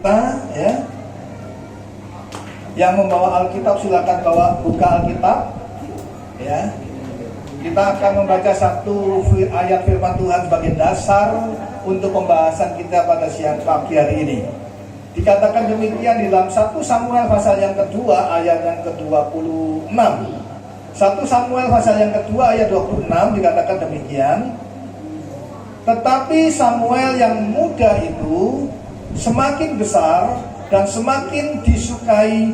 kita ya. Yang membawa Alkitab silakan buka Alkitab ya. Kita akan membaca satu ayat firman Tuhan sebagai dasar untuk pembahasan kita pada siang pagi hari ini. Dikatakan demikian di dalam 1 Samuel pasal yang kedua ayat yang ke-26. 1 Samuel pasal yang kedua ayat 26 dikatakan demikian. Tetapi Samuel yang muda itu semakin besar dan semakin disukai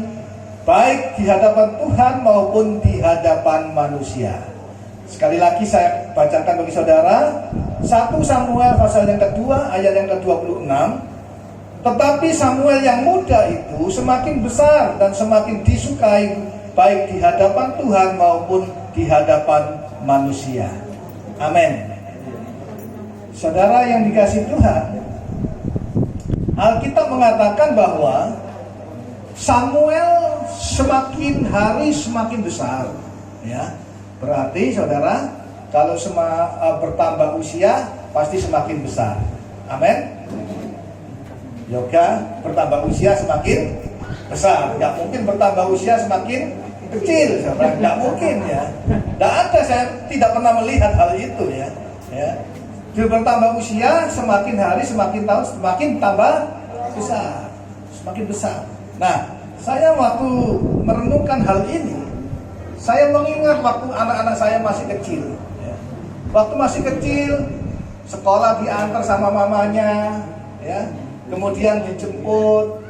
baik di hadapan Tuhan maupun di hadapan manusia. Sekali lagi saya bacakan bagi saudara 1 Samuel pasal yang kedua ayat yang ke-26. Tetapi Samuel yang muda itu semakin besar dan semakin disukai baik di hadapan Tuhan maupun di hadapan manusia. Amin. Saudara yang dikasihi Tuhan, Alkitab mengatakan bahwa Samuel semakin hari semakin besar, ya. Berarti saudara, kalau bertambah usia pasti semakin besar. Amin. Yoga bertambah usia semakin besar, nggak mungkin bertambah usia semakin kecil, saudara. Nggak mungkin ya. Nggak ada, saya tidak pernah melihat hal itu ya. Bertambah usia semakin hari semakin tahun semakin tambah besar, semakin besar. Nah, saya waktu merenungkan hal ini, saya mengingat waktu anak-anak saya masih kecil. Ya. Waktu masih kecil, sekolah diantar sama mamanya, ya. Kemudian dijemput,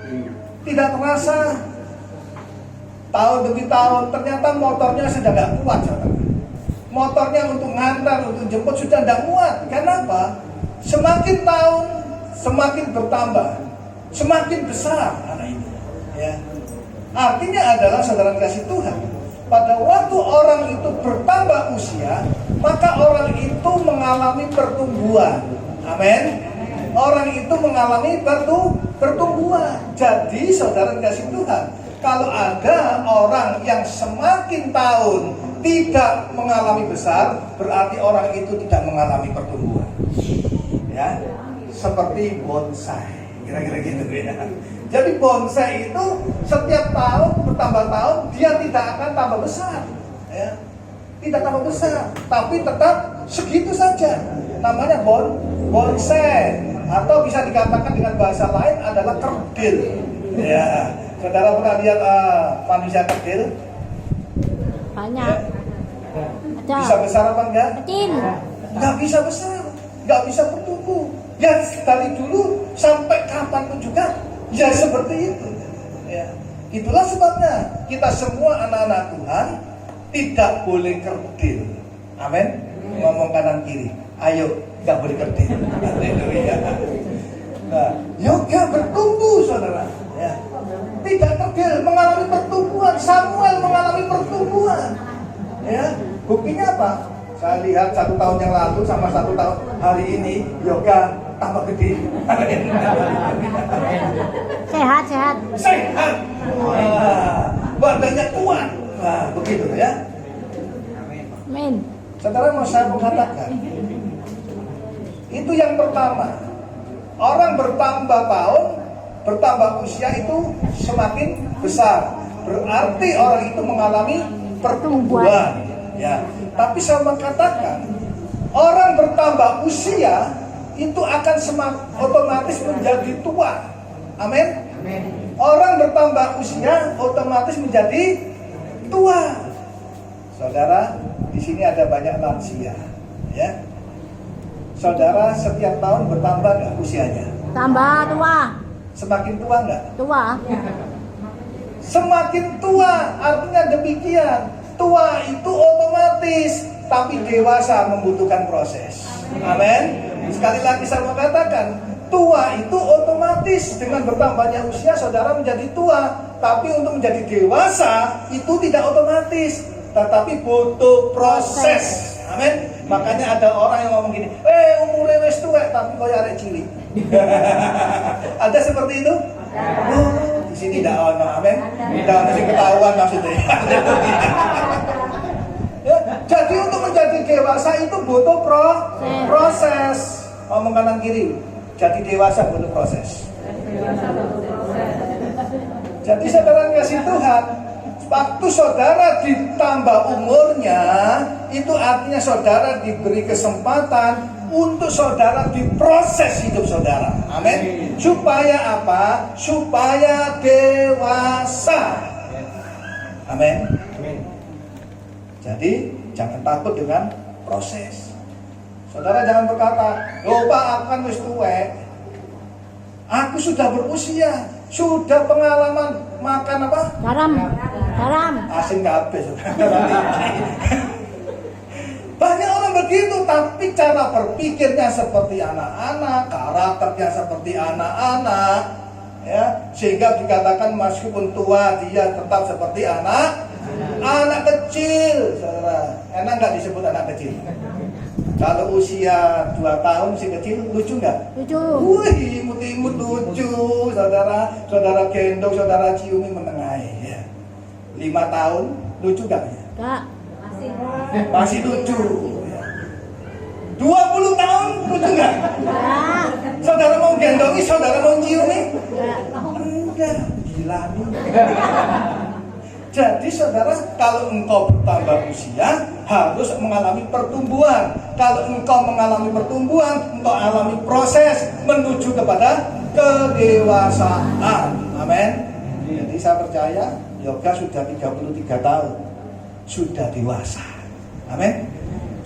tidak terasa tahun demi tahun ternyata motornya sudah nggak kuat, saudara. Motornya untuk ngantar, untuk jemput sudah tidak muat. Kenapa? Semakin tahun semakin bertambah, semakin besar anak ini. Ya. Artinya adalah saudara kasih Tuhan, pada waktu orang itu bertambah usia, maka orang itu mengalami pertumbuhan. Amin. Orang itu mengalami pertumbuhan. Jadi saudara kasih Tuhan, kalau ada orang yang semakin tahun tidak mengalami besar, berarti orang itu tidak mengalami pertumbuhan. Ya, seperti bonsai, kira-kira gitu ya. Jadi bonsai itu setiap tahun bertambah tahun dia tidak akan tambah besar, ya. Tidak tambah besar, tapi tetap segitu saja. Namanya bonsai, atau bisa dikatakan dengan bahasa lain adalah kerdil. Ya, saudara pernah lihat manusia kerdil? Banyak. Ya. Bisa besar apa enggak? Kecil. Enggak bisa besar, enggak bisa bertumbuh. Ya dari dulu sampai kapanpun juga ya seperti itu. Ya. Itulah sebabnya kita semua anak-anak Tuhan tidak boleh kerdil. Amin. Ngomong kanan kiri. Ayo, enggak boleh kerdil. Haleluya. Nah, yoga bertumbuh, saudara. Ya. Tidak kerdil, mengalami pertumbuhan. Samuel mengalami pertumbuhan. Ya, buktinya apa? Saya lihat 1 tahun yang lalu sama 1 tahun hari ini yoga tambah gede. Sehat. Badannya kuat. Nah, begitu ya. Amin. Saudara, mau saya mengatakan, itu yang pertama. Orang bertambah tahun, bertambah usia itu semakin besar. Berarti orang itu mengalami pertumbuhan. Ya. Tapi saya mengatakan, orang bertambah usia itu akan otomatis menjadi tua. Amin. Orang bertambah usia otomatis menjadi tua. Saudara, di sini ada banyak lansia, ya. Saudara setiap tahun bertambah nggak usianya? Tambah tua. Semakin tua nggak? Tua. Semakin tua artinya demikian. Tua itu otomatis, tapi dewasa membutuhkan proses. Amin. Sekali lagi saya mengatakan, tua itu otomatis dengan bertambahnya usia saudara menjadi tua, tapi untuk menjadi dewasa itu tidak otomatis, tetapi butuh proses. Amin. Makanya ada orang yang ngomong gini, umurnya wis tuwek tapi koyo arek cilik. Ada seperti itu? Oh, di sini tidak ono. Amin. Tidak mesti ketahuan maksudnya. Ya, jadi untuk menjadi dewasa itu butuh proses. Ngomong kanan kiri. Jadi dewasa butuh proses. Jadi saudara kasih Tuhan, waktu saudara ditambah umurnya, itu artinya saudara diberi kesempatan untuk saudara diproses hidup saudara. Amin. Supaya apa? Supaya dewasa. Amin. Jadi jangan takut dengan proses. Saudara jangan berkata, "Loh Pak, aku kan wis tuwek. Aku sudah berusia, sudah pengalaman makan apa? Garam. Garam. Asin kabeh." Banyak orang begitu, tapi cara berpikirnya seperti anak-anak, karakternya seperti anak-anak, ya, sehingga dikatakan meskipun tua dia tetap seperti anak kecil, saudara. Enak nggak disebut anak kecil? Kalau usia 2 tahun masih kecil, lucu nggak? Lucu. Wih, imut-imut lucu, saudara. Saudara gendong, saudara ciumi menengahi. Ya. 5 tahun, lucu nggak? Enggak. Masih lucu. Ya. 20 tahun, lucu nggak? Enggak. Saudara mau gendongi, saudara mau ciumi? Enggak. Enggak, gila nih. Jadi saudara, kalau engkau bertambah usia, harus mengalami pertumbuhan. Kalau engkau mengalami pertumbuhan, engkau alami proses menuju kepada kedewasaan. Amin. Jadi saya percaya Yoga sudah 33 tahun, sudah dewasa. Amin.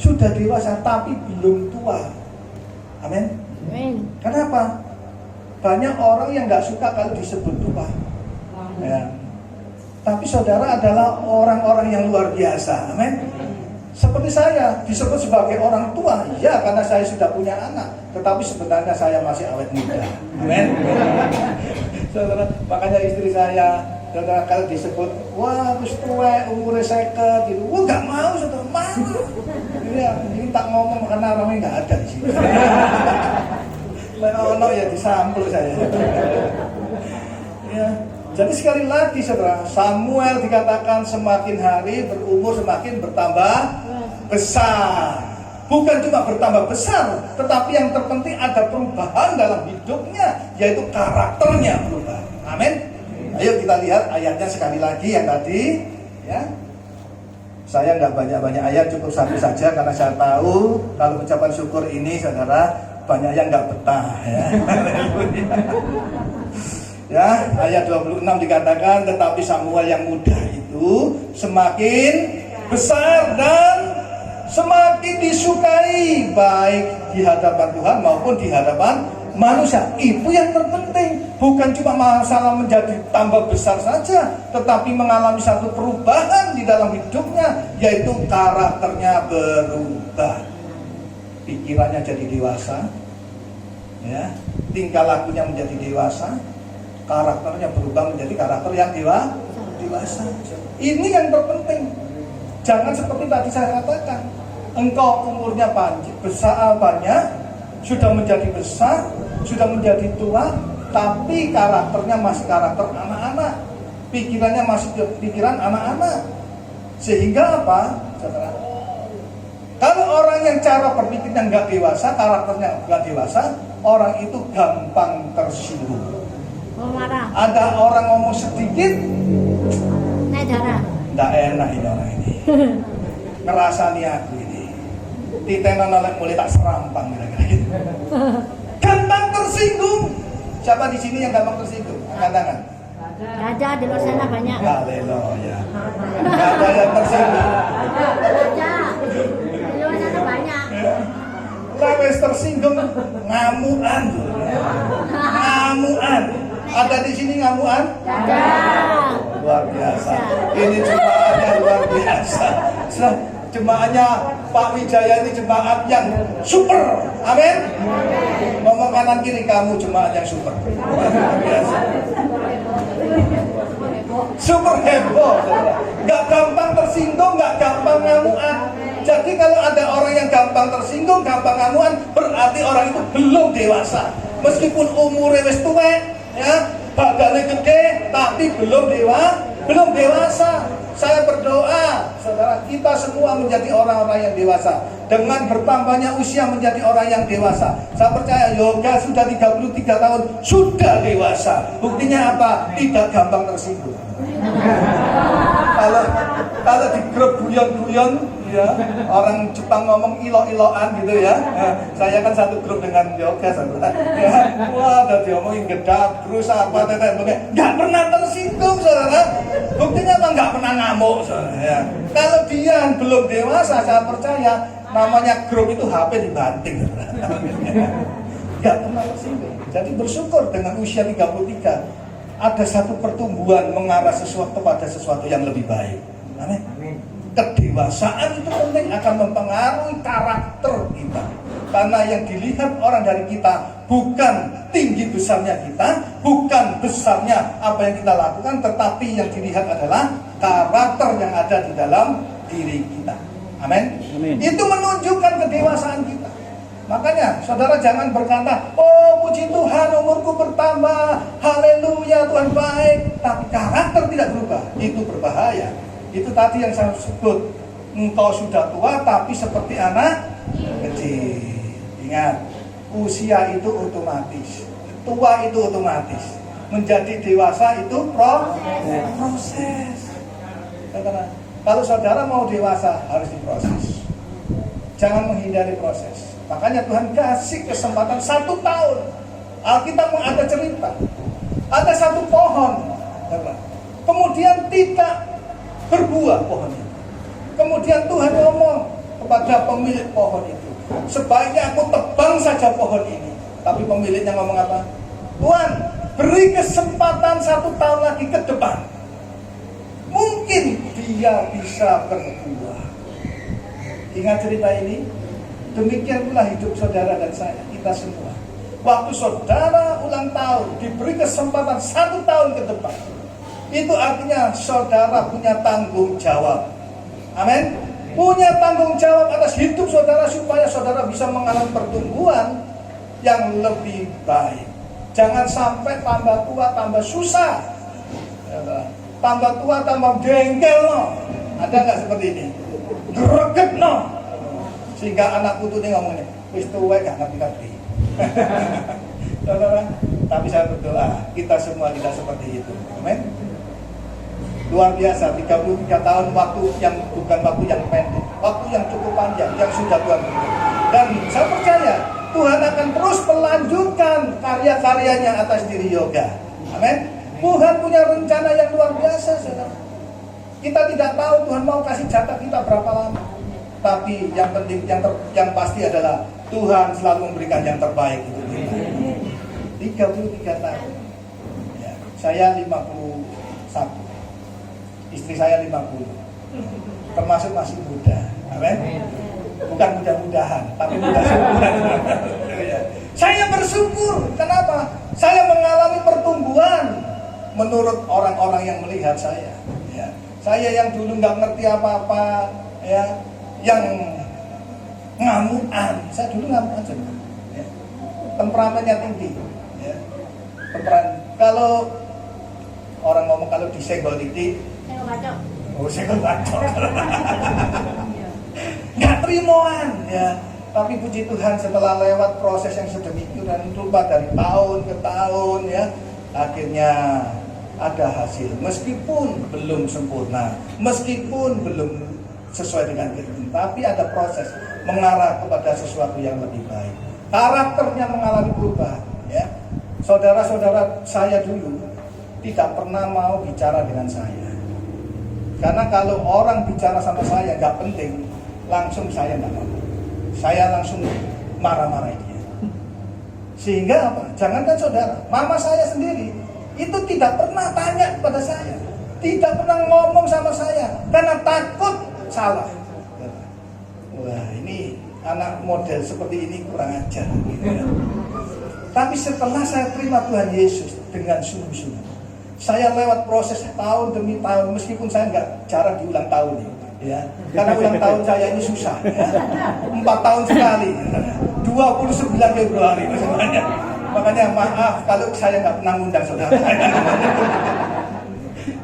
Sudah dewasa tapi belum tua. Amin. Amin. Kenapa? Banyak orang yang nggak suka kalau disebut tua. Ya. Tapi saudara adalah orang-orang yang luar biasa. Amin. Seperti saya disebut sebagai orang tua, ya karena saya sudah punya anak. Tetapi sebenarnya saya masih awet muda. Amin. Saudara, makanya istri saya, saudara, kalau disebut, wah harus tua, umurnya 50 gitu. Wah nggak mau, saudara, mau. Ini tak ngomong karena orangnya nggak ada di sini. Ono ya disampul saya. Ya. Jadi sekali lagi saudara, Samuel dikatakan semakin hari berumur semakin bertambah besar. Bukan cuma bertambah besar, tetapi yang terpenting ada perubahan dalam hidupnya, yaitu karakternya berubah. Amin. Ayo kita lihat ayatnya sekali lagi yang tadi, ya. Saya nggak banyak-banyak ayat, cukup satu saja karena saya tahu kalau ucapan syukur ini saudara banyak yang nggak betah, ya. Ya, ayat 26 dikatakan, tetapi Samuel yang muda itu semakin besar dan semakin disukai baik di hadapan Tuhan maupun di hadapan manusia. Itu yang terpenting, bukan cuma masalah menjadi tambah besar saja, tetapi mengalami satu perubahan di dalam hidupnya, yaitu karakternya berubah. Pikirannya jadi dewasa, ya, tingkah lakunya menjadi dewasa, karakternya berubah menjadi karakter yang dewasa. Ini yang terpenting. Jangan seperti tadi saya katakan, engkau umurnya besar banyak, sudah menjadi besar, sudah menjadi tua, tapi karakternya masih karakter anak-anak, pikirannya masih pikiran anak-anak. Sehingga apa, saudara? Kalau orang yang cara berpikirnya nggak dewasa, karakternya nggak dewasa, orang itu gampang tersinggung. Marah. Ada orang ngomong sedikit, Naik darah. nggak enak ini orang ini. Ngerasani aku ini. Titenan oleh mulai tak serampang kira-kira gitu. Gampang tersinggung. Siapa di sini yang gampang tersinggung? Angkat tangan. Ada di luar sana banyak. Haleluya. Nggak ada yang tersinggung. Ada. Di luar sana banyak. Lewes tersinggung, ngamuan. Ngamuan. Ada di sini ngamuan? Ada. Luar biasa. Ini jemaatnya luar biasa. Jemaatnya Pak Wijaya ini jemaat yang super. Amin. Ngomong kanan kiri, kamu jemaat yang super. Luar biasa. Super heboh. Gak gampang tersinggung, gak gampang ngamuan. Jadi kalau ada orang yang gampang tersinggung, gampang ngamuan, berarti orang itu belum dewasa. Meskipun umurnya wis tuwek, ya, badannya gede, tapi belum dewasa. Saya berdoa, saudara, kita semua menjadi orang-orang yang dewasa. Dengan bertambahnya usia menjadi orang yang dewasa. Saya percaya Yoga sudah 33 tahun, sudah dewasa. Buktinya apa? Tidak gampang tersinggung. Kalau di grup guyon-guyon, ya, orang Jepang ngomong ilo-iloan gitu ya. Saya kan satu grup dengan Yoga, saudara. Ya, wah, udah diomongin gedap, terus apa, nggak pernah tersinggung, saudara. Buktinya apa? Nggak pernah ngamuk, saudara. Ya. Kalau dia belum dewasa, saya percaya namanya grup itu HP dibanting, saudara. Nggak pernah tersinggung. Jadi bersyukur dengan usia 33 ada satu pertumbuhan mengarah kepada sesuatu yang lebih baik. Amin. Kedewasaan itu penting, akan mempengaruhi karakter kita. Karena yang dilihat orang dari kita bukan tinggi besarnya kita, bukan besarnya apa yang kita lakukan, tetapi yang dilihat adalah karakter yang ada di dalam diri kita. Amin. Itu menunjukkan kedewasaan kita. Makanya saudara jangan berkata, oh puji Tuhan umurku bertambah, haleluya Tuhan baik, tapi karakter tidak berubah. Itu berbahaya. Itu tadi yang saya sebut, engkau sudah tua tapi seperti anak kecil. Ingat, usia itu otomatis, tua itu otomatis, menjadi dewasa itu proses. Kalau saudara mau dewasa harus diproses, jangan menghindari proses. Makanya Tuhan kasih kesempatan 1 tahun. Alkitab ada cerita, ada satu pohon, kemudian tidak berbuah pohon itu. Kemudian Tuhan ngomong kepada pemilik pohon itu, sebaiknya aku tebang saja pohon ini. Tapi pemiliknya ngomong apa? Tuhan, beri kesempatan 1 tahun lagi ke depan, mungkin dia bisa berbuah. Ingat cerita ini? Demikian pula hidup saudara dan saya, kita semua. Waktu saudara ulang tahun, diberi kesempatan 1 tahun ke depan, itu artinya saudara punya tanggung jawab. Amin. Punya tanggung jawab atas hidup saudara, supaya saudara bisa mengalami pertumbuhan yang lebih baik. Jangan sampai tambah tua tambah susah, tambah tua tambah jengkel, no. Ada nggak seperti ini? Greget, no. Sehingga anak putu ini ngomongnya, wis tuwek gak ngerti-ngerti. Tapi saya berdoa, kita semua tidak seperti itu. Amin. Luar biasa, 33 tahun waktu yang bukan waktu yang pendek, waktu yang cukup panjang, yang sudah Tuhan beri. Dan saya percaya Tuhan akan terus melanjutkan karya-karyanya atas diri Yoga. Amin. Tuhan punya rencana yang luar biasa, saudara. Kita tidak tahu Tuhan mau kasih jatah kita berapa lama. Tapi yang penting, yang pasti adalah Tuhan selalu memberikan yang terbaik untuk kita. 33 tahun. Ya, saya 51. Istri saya 50. Termasuk masih muda. Amin. Bukan mudah-mudahan, tapi mudah syukuran. Saya bersyukur. Kenapa? Saya mengalami pertumbuhan menurut orang-orang yang melihat saya. Ya. Saya yang dulu nggak ngerti apa-apa, ya, yang ngamukan, saya dulu ngamuk aja, ya. Temperamennya tinggi, ya. Kalau orang ngomong kalau disenggol titik, senggol bacok, nggak terimoan, ya. Tapi puji Tuhan setelah lewat proses yang sedemikian rupa dari tahun ke tahun, ya, akhirnya ada hasil. Meskipun belum sempurna, meskipun belum sesuai dengan keinginan, tapi ada proses mengarah kepada sesuatu yang lebih baik. Karakternya mengalami perubahan, ya. Saudara-saudara saya dulu tidak pernah mau bicara dengan saya, karena kalau orang bicara sama saya nggak penting, langsung saya nggak mau. Saya langsung marah-marahin dia. Sehingga apa? Jangankan saudara, mama saya sendiri itu tidak pernah tanya kepada saya, tidak pernah ngomong sama saya, karena takut salah. Wah, ini anak model seperti ini kurang ajar, gitu ya. Tapi setelah saya terima Tuhan Yesus dengan sungguh-sungguh, saya lewat proses tahun demi tahun, meskipun saya nggak jarang diulang tahun, ya, karena ulang tahun saya ini susah, ya. 4 tahun sekali, 29 Februari maksudnya. Makanya maaf kalau saya nggak pernah ngundang saudara.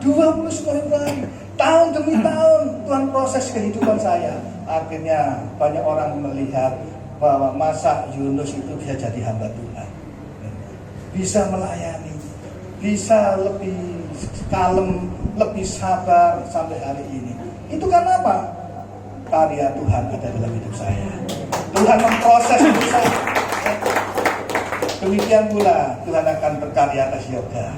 29 Februari Tahun demi tahun Tuhan proses kehidupan saya. Akhirnya banyak orang melihat bahwa masa Yunus itu bisa jadi hamba Tuhan, bisa melayani, bisa lebih kalem, lebih sabar sampai hari ini. Itu karena apa? Karya Tuhan ada dalam hidup saya. Tuhan memproses hidup saya. Demikian pula Tuhan akan berkarya atas Yoga.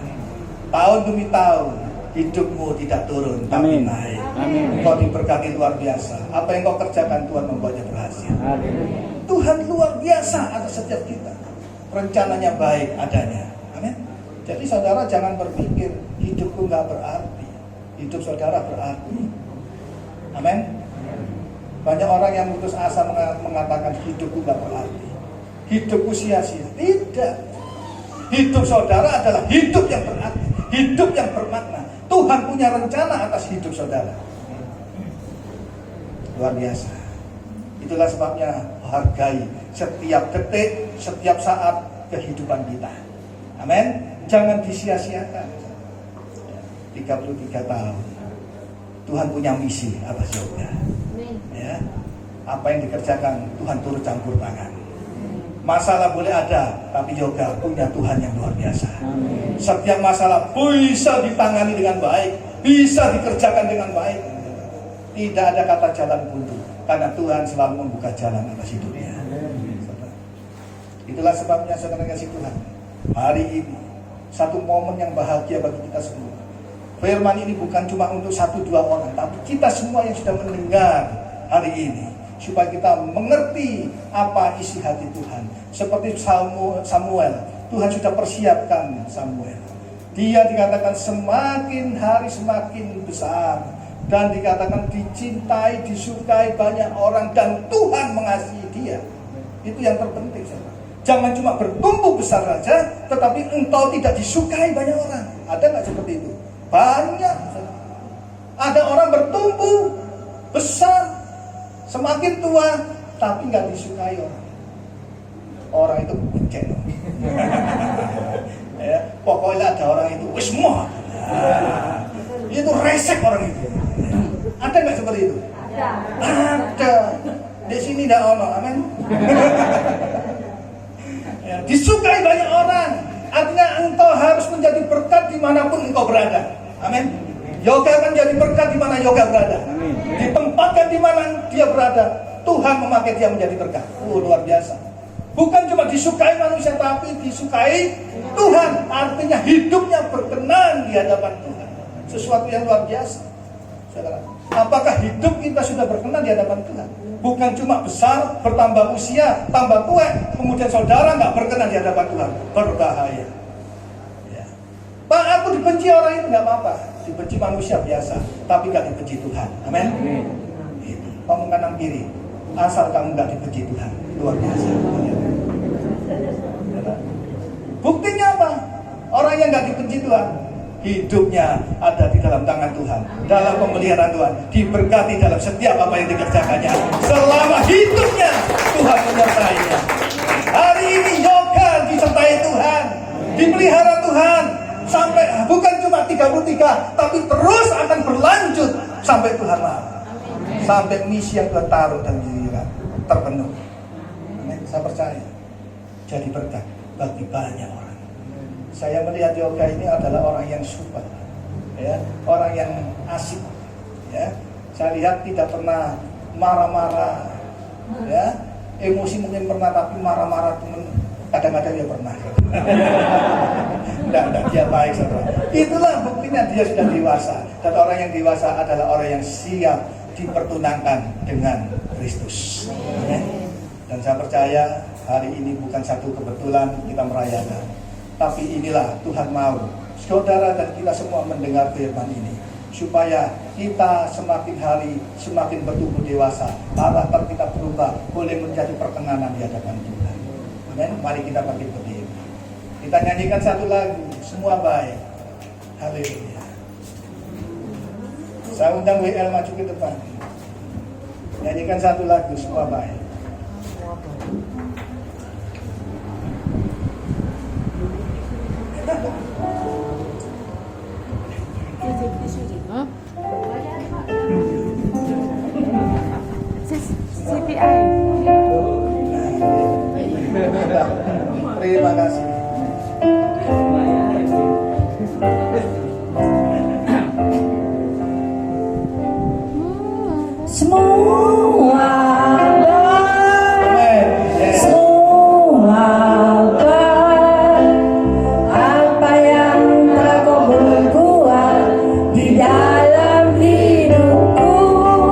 Tahun demi tahun hidupmu tidak turun tapi naik. Amin. Kau diberkati luar biasa. Apa yang kau kerjakan Tuhan membuatnya berhasil. Amin. Tuhan luar biasa atas setiap kita. Rencananya baik adanya. Amin. Jadi saudara jangan berpikir hidupku nggak berarti. Hidup saudara berarti. Amin. Banyak orang yang putus asa mengatakan hidupku nggak berarti. Hidupku sia-sia. Tidak. Hidup saudara adalah hidup yang berarti, hidup yang bermakna. Tuhan punya rencana atas hidup saudara. Luar biasa. Itulah sebabnya hargai setiap detik, setiap saat kehidupan kita. Amin. Jangan disia-siakan. 33 tahun. Tuhan punya misi atas Yoga. Ya. Apa yang dikerjakan Tuhan turut campur tangan. Masalah boleh ada, tapi Yoga punya Tuhan yang luar biasa. Setiap masalah bisa ditangani dengan baik, bisa dikerjakan dengan baik. Tidak ada kata jalan buntu, karena Tuhan selalu membuka jalan atas hidupnya. Itulah sebabnya saudara kasih Tuhan, hari ini satu momen yang bahagia bagi kita semua. Firman ini bukan cuma untuk 1-2 orang, tapi kita semua yang sudah mendengar hari ini, supaya kita mengerti apa isi hati Tuhan. Seperti Samuel, Tuhan sudah persiapkan Samuel. Dia dikatakan semakin hari semakin besar, dan dikatakan dicintai, disukai banyak orang, dan Tuhan mengasihi dia. Itu yang terpenting, saudara. Jangan cuma bertumbuh besar saja, tetapi engkau tidak disukai banyak orang. Ada nggak seperti itu? Banyak, saudara. Ada orang bertumbuh besar, semakin tua, tapi nggak disukai orang. Orang itu benceng. Ya, pokoknya ada orang itu semua. Itu resek orang itu. Ada nggak seperti itu? Ada. Di sini tidak ono, amin. Ya, disukai banyak orang. Artinya engkau harus menjadi berkat dimanapun engkau berada. Amin. Yoga akan jadi berkat di mana Yoga berada. Ditempatkan di mana dia berada, Tuhan memakai dia menjadi berkat. Luar biasa. Bukan cuma disukai manusia, tapi disukai Tuhan. Artinya hidupnya berkenan di hadapan Tuhan. Sesuatu yang luar biasa. Saudara, apakah hidup kita sudah berkenan di hadapan Tuhan? Bukan cuma besar, bertambah usia, tambah tua, kemudian saudara nggak berkenan di hadapan Tuhan. Berbahaya. Ya. Pak, aku dibenci orang itu nggak apa-apa. Dibenci manusia biasa, tapi nggak dibenci Tuhan. Amin. Itu. Ngomong kanan kiri, asal kamu nggak dibenci Tuhan. Luar biasa. Buktinya apa? Orang yang nggak dibenci Tuhan, hidupnya ada di dalam tangan Tuhan, dalam pemeliharaan Tuhan, diberkati dalam setiap apa yang dikerjakannya. Selama hidupnya Tuhan menyertainya. Hari ini Yoga disertai Tuhan, dipelihara Tuhan, sampai bukan cuma 33, tapi terus akan berlanjut sampai Tuhan mau. Sampai misi yang Tuhan taruh dan dirikan terpenuh. Amin. Saya percaya jadi berkat bagi banyak orang. Saya melihat Yoga ini adalah orang yang super, ya, orang yang asik, ya. Saya lihat tidak pernah marah-marah, ya. Emosi mungkin pernah, tapi marah-marah teman kadang-kadang dia pernah. Tidak, dia baik, saudara. Itulah buktinya dia sudah dewasa. Dan orang yang dewasa adalah orang yang siap dipertunangkan dengan Kristus. Amin. Dan saya percaya hari ini bukan satu kebetulan kita merayakan, tapi inilah Tuhan mau saudara dan kita semua mendengar firman ini, supaya kita semakin hari semakin bertumbuh dewasa, karakter kita berubah, boleh menjadi perkenanan di hadapan Tuhan. Amin. Mari kita bangkit berdiri. Kita nyanyikan satu lagu, semua baik. Haleluya. Saya undang WL maju ke depan. Nyanyikan satu lagu, semua baik. Hah? CPI. Terima kasih. Semua Amin. Yes. semua apa yang telah kau berbuat di dalam hidupku.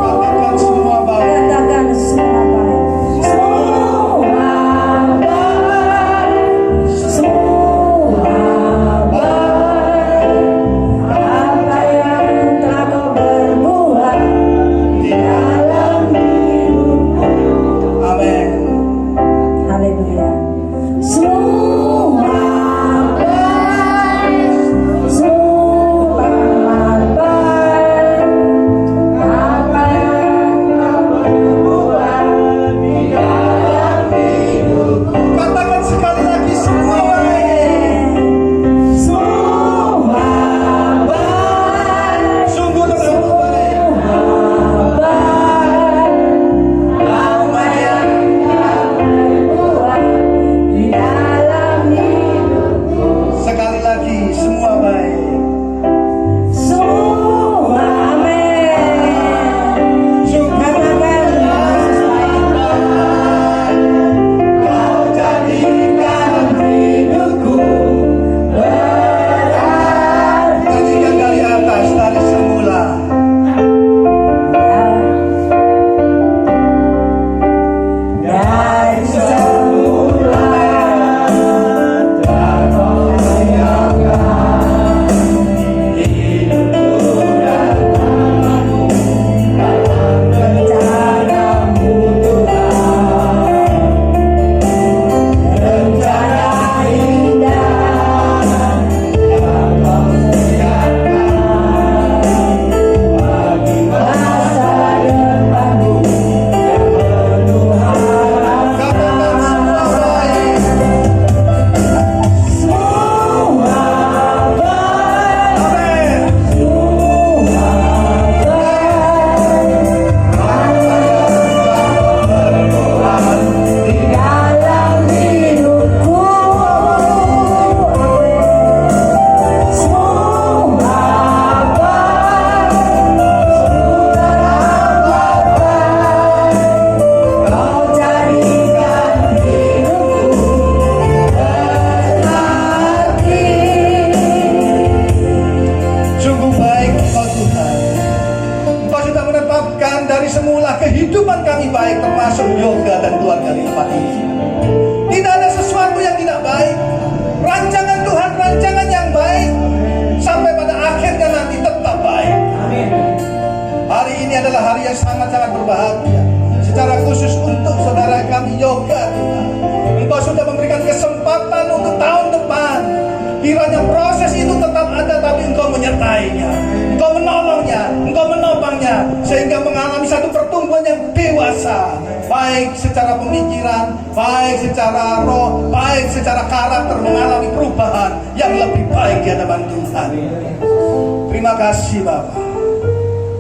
Katakan semua baik. Katakan semua baik. Semua baik. Semua baik. Apa yang telah kau berbuat di dalam hidupku. Amin. Haleluya. Semua baik, semua baik. Apa yang kau berbuat di dalam hidupku. Katakan sekali lagi semua baik. Semua baik, Sungguh terlalu baik. baik. Apa yang kau berbuat di dalam hidupku. Sekali lagi semua baik. Semua amin. Katakan Yesus baik. Kau jadikan hidupku berarti. Nyanyikan dari atas dari semula. Dari semula telah kau siapkan hidupku dan namamu dalam rencanamu Tuhan. Rencana indah yang kau sediakan bagi masa depanku yang penuh harapan. Katakan semua baik. Semua baik, Amin. semua baik. Di dalam hidupku, semua baik, seputar apa-apa. Kau jadikan hidupku berarti. Sungguh baik Engkau Tuhan. Engkau sudah menetapkan dari semula kehidupan kami baik, termasuk Yoga dan keluarga di tempat ini. Tidak ada sesuatu yang tidak baik. Rancangan Tuhan, rancangan yang baik, sampai pada akhirnya nanti tetap baik. Hari ini adalah hari yang sangat-sangat berbahagia. Secara khusus untuk saudara kami Yoga Tuhan. Engkau sudah memberikan kesempatan untuk tahun depan. Kiranya proses itu tetap ada, tapi Engkau menyertainya, Engkau menolongnya, Engkau menopangnya, sehingga mengalami satu pertumbuhan yang dewasa, baik secara pemikiran, baik secara roh, baik secara karakter, mengalami perubahan yang lebih baik di hadapan Tuhan. Terima kasih Bapa,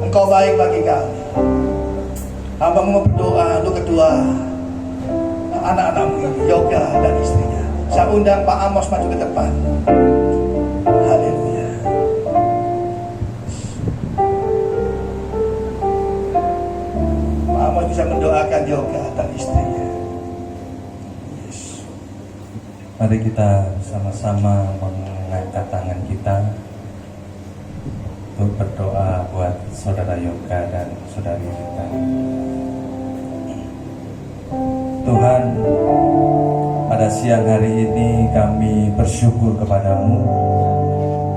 Engkau baik bagi kami. Hamba mau berdoa untuk kedua anak-anakmu ini, Yoga dan istrinya. Saya undang Pak Amos maju ke depan. Haleluya. Pak Amos bisa mendoakan Yoga dan istrinya. Yes. Mari kita sama-sama mengangkat tangan kita untuk berdoa buat saudara Yoga dan saudari Rita. Tuhan, pada siang hari ini kami bersyukur kepadamu.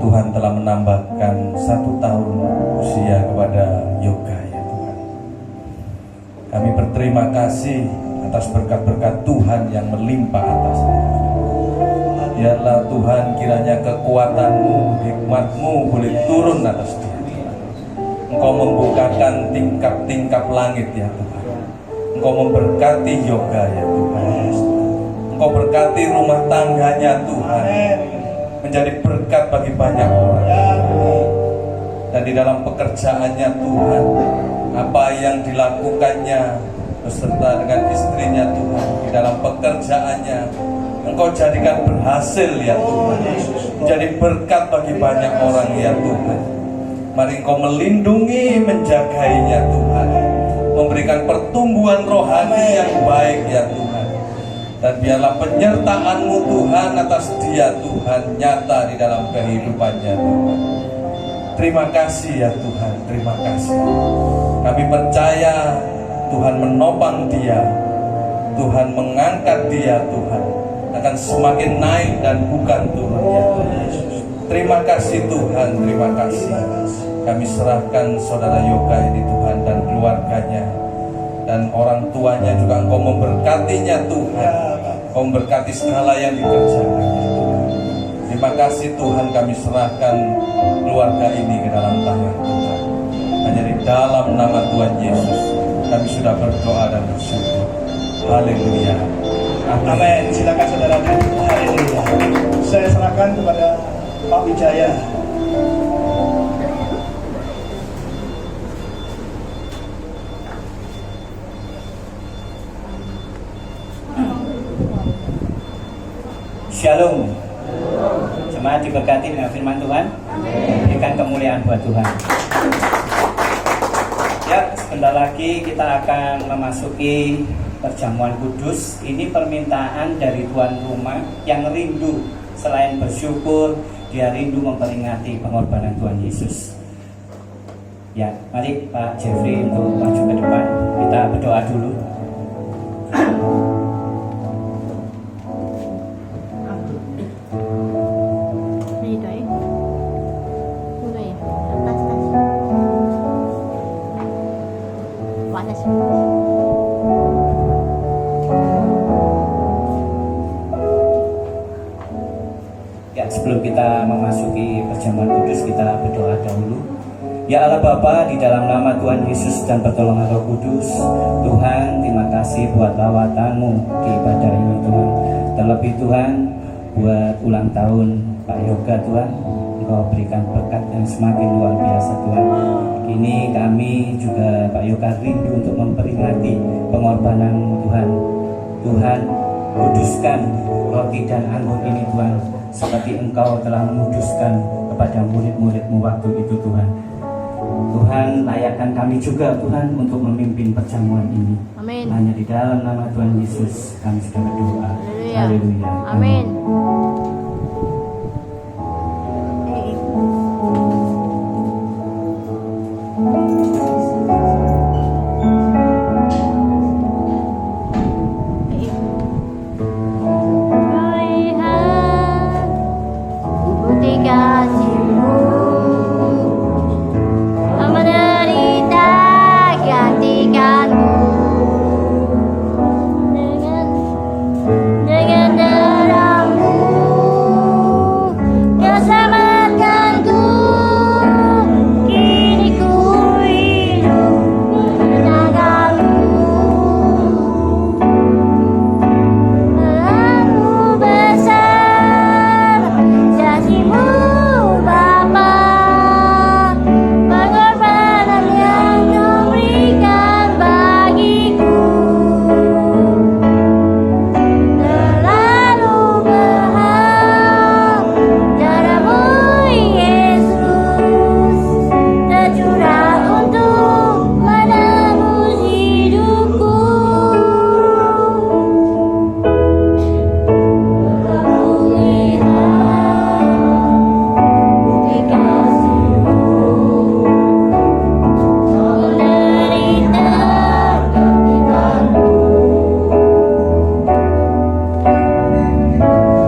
Tuhan telah menambahkan 1 tahun usia kepada Yoga, ya Tuhan. Kami berterima kasih atas berkat-berkat Tuhan yang melimpah atasnya. Biarlah Tuhan kiranya kekuatan-Mu, hikmat-Mu boleh turun atas dia. Engkau membukakan tingkap-tingkap langit, ya Tuhan. Engkau memberkati Yoga, ya Tuhan. Engkau berkati rumah tangganya, Tuhan, menjadi berkat bagi banyak orang. Dan di dalam pekerjaannya, Tuhan, apa yang dilakukannya beserta dengan istrinya Tuhan, di dalam pekerjaannya Engkau jadikan berhasil ya Tuhan, menjadi berkat bagi banyak orang ya Tuhan. Mari Engkau melindungi, menjagainya Tuhan, memberikan pertumbuhan rohani yang baik ya Tuhan. Dan biarlah penyertaan-Mu Tuhan atas dia Tuhan nyata di dalam kehidupannya Tuhan. Terima kasih ya Tuhan, terima kasih. Kami percaya Tuhan menopang dia, Tuhan mengangkat dia Tuhan, akan semakin naik dan bukan turun ya Tuhan. Terima kasih Tuhan, terima kasih. Kami serahkan saudara Yoga ini Tuhan dan keluarganya dan orang tuanya juga. Engkau memberkatinya Tuhan, Engkau memberkati segala yang dikerjakannya Tuhan. Terima kasih Tuhan, kami serahkan keluarga ini ke dalam tangan Tuhan. Hanya di dalam nama Tuhan Yesus kami sudah berdoa dan bersyukur. Haleluya. Amin. Silakan saudara. Haleluya. Saya serahkan kepada Pak Wijaya. Shalom. Jemaat diberkati dengan firman Tuhan. Berikan kemuliaan buat Tuhan. Ya, sebentar lagi kita akan memasuki perjamuan kudus. Ini permintaan dari tuan rumah yang rindu, selain bersyukur, dia rindu memperingati pengorbanan Tuhan Yesus. Ya, mari Pak Jeffrey untuk maju ke depan. Kita berdoa dulu. Ya, sebelum kita memasuki perjamuan kudus, kita berdoa dahulu. Ya Allah Bapa, di dalam nama Tuhan Yesus dan pertolongan Roh Kudus, Tuhan, terima kasih buat lawatan-Mu di ibadah ini Tuhan. Terlebih Tuhan, buat ulang tahun Pak Yoga Tuhan, Engkau berikan berkat yang semakin luar biasa Tuhan. Kini kami juga Pak Yoga rindu untuk memperingati pengorbanan Tuhan. Tuhan, kuduskan roti dan anggur ini Tuhan, seperti Engkau telah menguduskan kepada murid-murid-Mu waktu itu Tuhan. Tuhan, layakkan kami juga Tuhan untuk memimpin perjamuan ini. Amin. Hanya di dalam nama Tuhan Yesus kami sudah berdoa. Haleluya. Haleluya. Amin. Melihat bukti kasih-Mu, menderita gantikan-Mu dengan darah-Mu, Kau selamatkanku. Kini ku hidup menyenangkan-Mu. Terlalu besar janji-Mu Bapa, pengorbanan yang Kau berikan bagiku. Terlalu mahal darah-Mu Yesus, tercurah untuk menebus hidupku.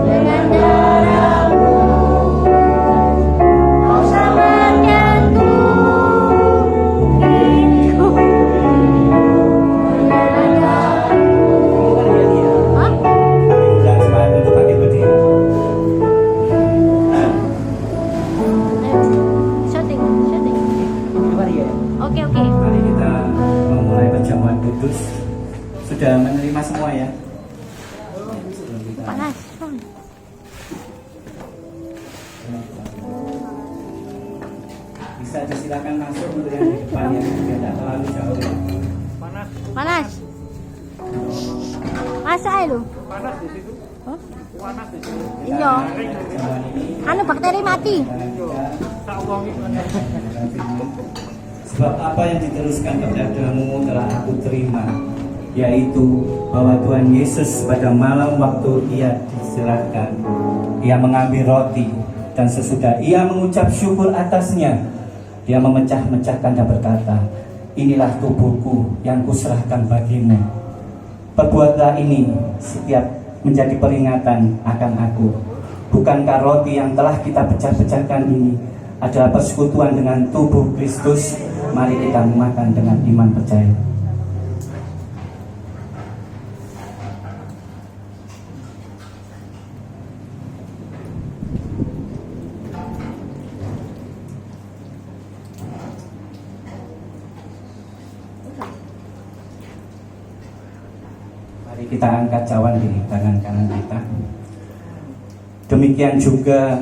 Dengan darah-Mu, Kau selamatkanku. Kini ku menyenangkan. Hah? Jangan semangat untuk bangkit berdiri. Shooting. Oke. Mari kita memulai perjamuan kudus. Sudah menerima semua ya? Sebelum kita Panas. bisa disilakan masuk untuk yang di depan ya, biar tidak terlalu jauh ya. Panas. Masa lho? Hah? Iya. Anu bakteri mati. Sebab apa yang diteruskan kepadamu telah aku terima, yaitu bahwa Tuhan Yesus pada malam waktu ia diserahkan, ia mengambil roti dan sesudah ia mengucap syukur atasnya, dia memecah-mecahkan dan berkata, inilah tubuhku yang kuserahkan bagimu. Perbuatlah ini setiap menjadi peringatan akan aku. Bukankah roti yang telah kita pecah-pecahkan ini adalah persekutuan dengan tubuh Kristus? Mari kita makan dengan iman percaya. Mari kita angkat cawan di tangan kanan kita. Demikian juga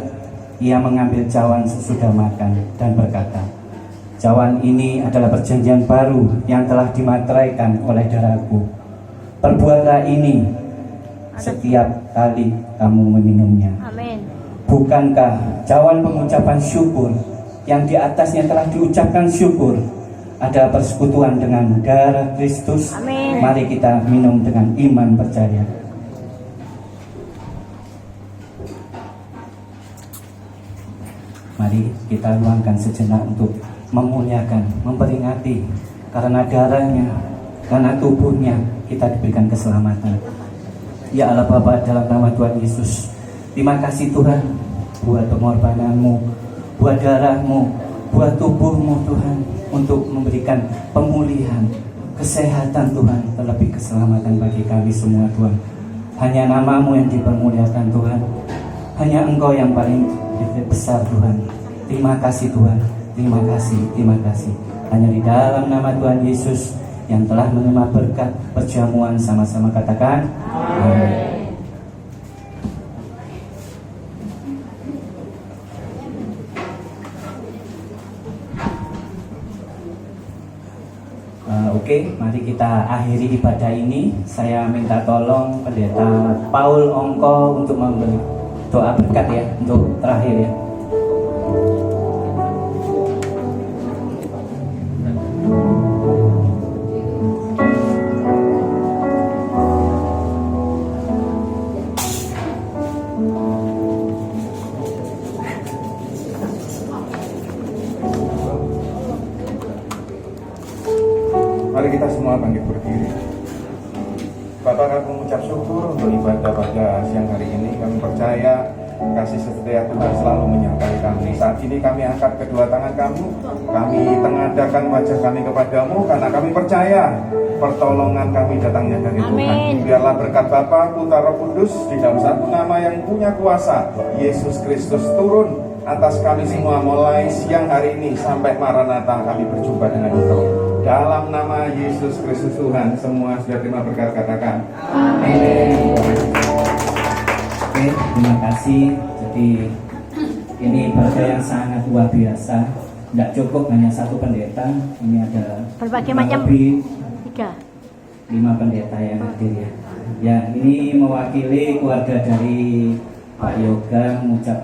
ia mengambil cawan sesudah makan dan berkata, cawan ini adalah perjanjian baru yang telah dimateraikan oleh darahku. Perbuatlah ini setiap kali kamu meminumnya. Amin. Bukankah cawan pengucapan syukur yang di atasnya telah diucapkan syukur adalah persekutuan dengan darah Kristus? Amin. Mari kita minum dengan iman percaya. Mari kita luangkan sejenak untuk memuliakan, memperingati karena darahnya, karena tubuhnya kita diberikan keselamatan. Ya Allah Bapa, dalam nama Tuhan Yesus, terima kasih Tuhan buat pengorbananmu, buat darahmu, buat tubuhmu Tuhan, untuk memberikan pemulihan, kesehatan Tuhan, terlebih keselamatan bagi kami semua Tuhan. Hanya namamu yang dipermuliakan Tuhan, hanya Engkau yang paling besar Tuhan. Terima kasih Tuhan, terima kasih, terima kasih. Hanya di dalam nama Tuhan Yesus yang telah menerima berkat perjamuan, sama-sama katakan amin. Oke, mari kita akhiri ibadah ini. Saya minta tolong Pendeta Paul Ongko untuk memberi doa berkat ya, untuk terakhir ya. Mari kita semua bangkit berdiri. Bapak, kami mengucap syukur untuk ibadah pada siang hari ini. Kami percaya kasih setia Tuhan selalu menyertai kami. Saat ini kami angkat kedua tangan kami tengadahkan wajah kami kepadamu, karena kami percaya pertolongan kami datangnya dari Tuhan. Amin. Biarlah berkat Bapa, Putra, Roh Kudus di dalam satu nama yang punya kuasa, Yesus Kristus, turun atas kami semua mulai siang hari ini sampai Maranatha kami berjumpa dengan Engkau. Dalam nama Yesus Kristus Tuhan, semua sudah terima berkat, katakan amin. Oke, terima kasih. Jadi ini ibadah yang sangat luar biasa. Tidak cukup hanya satu pendeta. Ini ada Berbagai macam lebih 3. 5 pendeta yang hadir ya. Ya, ini mewakili keluarga dari Pak Yoga mengucapkan